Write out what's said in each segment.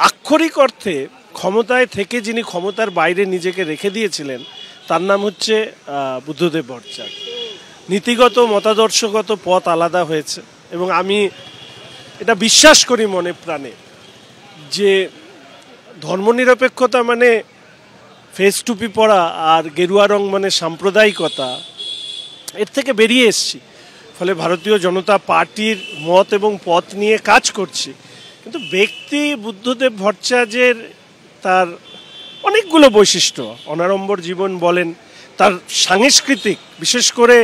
আক্ষরিক অর্থে ক্ষমতায় থেকে যিনি ক্ষমতার বাইরে নিজেকে রেখে দিয়েছিলেন তার নাম হচ্ছে বুদ্ধদেব ভট্টাচার্য। নীতিগত মতাদর্শগত পথ আলাদা হয়েছে এবং আমি এটা বিশ্বাস করি মনে প্রাণে যে ধর্মনিরপেক্ষতা মানে ফেস টুপি পরা আর গেরুয়া রং মানে সাম্প্রদায়িকতা, এর থেকে বেরিয়ে এসছি। ফলে ভারতীয় জনতা পার্টির মত এবং পথ নিয়ে কাজ করছি। কিন্তু ব্যক্তি বুদ্ধদেব ভট্টাচার্যের তার অনেকগুলো বৈশিষ্ট্য, অনাড়ম্বর জীবন বলেন, তার সাংস্কৃতিক বিশেষ করে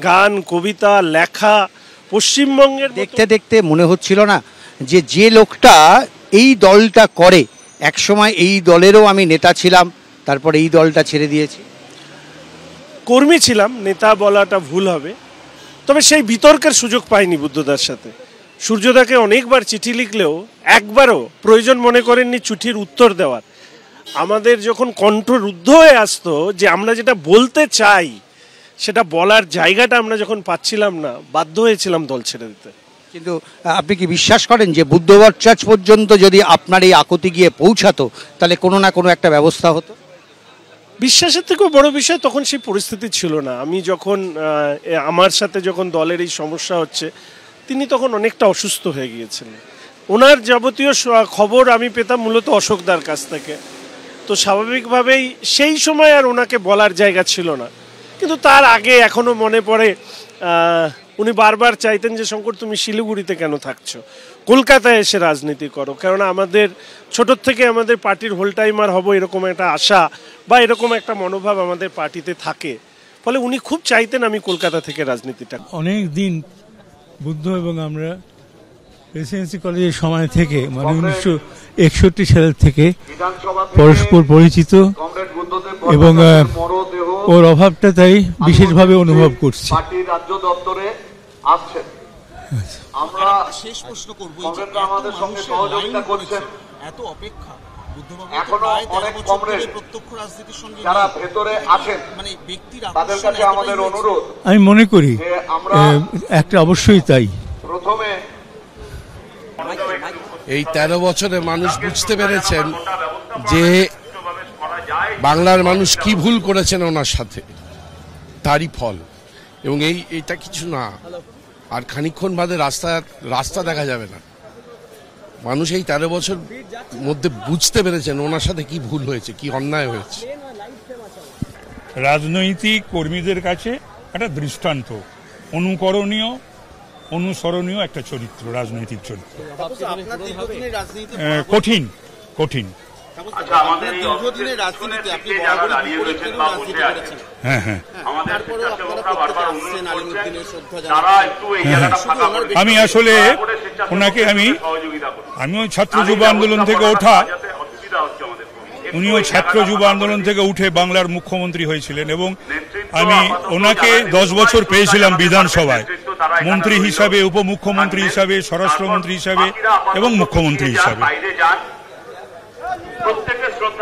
গান কবিতা লেখা পশ্চিমবঙ্গের দেখতে দেখতে মনে হচ্ছিল না যে লোকটা এই দলটা করে, একসময় এই দলেরও আমি নেতা ছিলাম, তারপর এই দলটা ছেড়ে দিয়েছি। কর্মী ছিলাম, নেতা বলাটা ভুল হবে। তবে সেই বিতর্কের সুযোগ পাইনি বুদ্ধদার সাথে। সূর্যদাকে অনেকবার চিঠি লিখলেও একবারও প্রয়োজন মনে করেননি চিঠির উত্তর দেওয়ার। আমাদের যখন কণ্ঠ রুদ্ধ হয়ে আসতো যে আমরা যেটা বলতে চাই সেটা বলার জায়গাটা আমরা যখন পাচ্ছিলাম না, বাধ্য হয়েছিলাম দল ছেড়ে দিতে। কিন্তু আপনি কি বিশ্বাস করেন যে বুদ্ধ ভট্টাচার্য পর্যন্ত যদি আপনার এই আকুতি গিয়ে পৌঁছাতো তাহলে কোনো না কোনো একটা ব্যবস্থা হতো? বিশ্বাসের থেকেও বড় বিষয়, তখন সেই পরিস্থিতি ছিল না। আমি যখন আমার সাথে যখন দলের এই সমস্যা হচ্ছে, তিনি তখন অনেকটা অসুস্থ হয়ে গিয়েছিলেন। ওনার যাবতীয় খবর আমি পেতাম মূলত অশোকদার কাছ থেকে। তো স্বাভাবিকভাবেই সেই সময় আর ওনাকে বলার জায়গা ছিল না। কিন্তু তার আগে এখনও মনে পড়ে উনি বারবার চাইতেন যে শঙ্কর তুমি শিলিগুড়িতে কেন থাকছো, কলকাতায় এসে রাজনীতি করো। কেননা আমাদের ছোটোর থেকে আমাদের পার্টির হোল টাইমার হবো এরকম একটা আশা বা এরকম একটা মনোভাব আমাদের পার্টিতে থাকে। ফলে উনি খুব চাইতেন আমি কলকাতা থেকে রাজনীতিটা। অনেক দিন বুদ্ধ এবং আমরা প্রেসিডেন্সি কলেজের সময় থেকে মানে 1961 সাল থেকে পরস্পর পরিচিত এবং ওর অভাবটা তাই বিশেষভাবে অনুভব করছি। রাজ্য দপ্তরে আসছেন, আমরা শেষ প্রশ্ন করব, আমাদের সঙ্গে সহযোগিতা করছেন এত অপেক্ষা এখনো অনেক কমরেড প্রত্যক্ষ রাজনীতির সঙ্গে যারা ভেতরে আছেন, মানে ব্যক্তিরা তাদের কাছে আমাদের অনুরোধ, আমি মনে করি একটা অবশ্যই তাই। প্রথমে এই 13 বছরে মানুষ বুঝতে পেরেছেন যে বাংলার মানুষ কি ভুল করেছেন ওনার সাথে, তারই ফল। এবং এইটা কিছু না, আর খানিকক্ষণ বাদে রাস্তা দেখা যাবে না। মানুষ এই 13 বছর মধ্যে বুঝতে পেরেছেন ওনার সাথে কি ভুল হয়েছে, কি অন্যায় হয়েছে। রাজনৈতিক কর্মীদের কাছে একটা দৃষ্টান্ত, অনুকরণীয় অনুসরণীয় একটা চরিত্র, রাজনৈতিক চরিত্র। কঠিন কঠিন। আমি আসলে ওনাকে আমিও ছাত্র যুব আন্দোলন থেকে ওঠা, উনিও ছাত্র যুব আন্দোলন থেকে উঠে বাংলার মুখ্যমন্ত্রী হয়েছিলেন এবং আমি ওনাকে 10 বছর পেয়েছিলাম বিধানসভায়, মন্ত্রী হিসাবে, উপমুখ্যমন্ত্রী হিসাবে, স্বরাষ্ট্রমন্ত্রী হিসাবে এবং মুখ্যমন্ত্রী হিসাবে।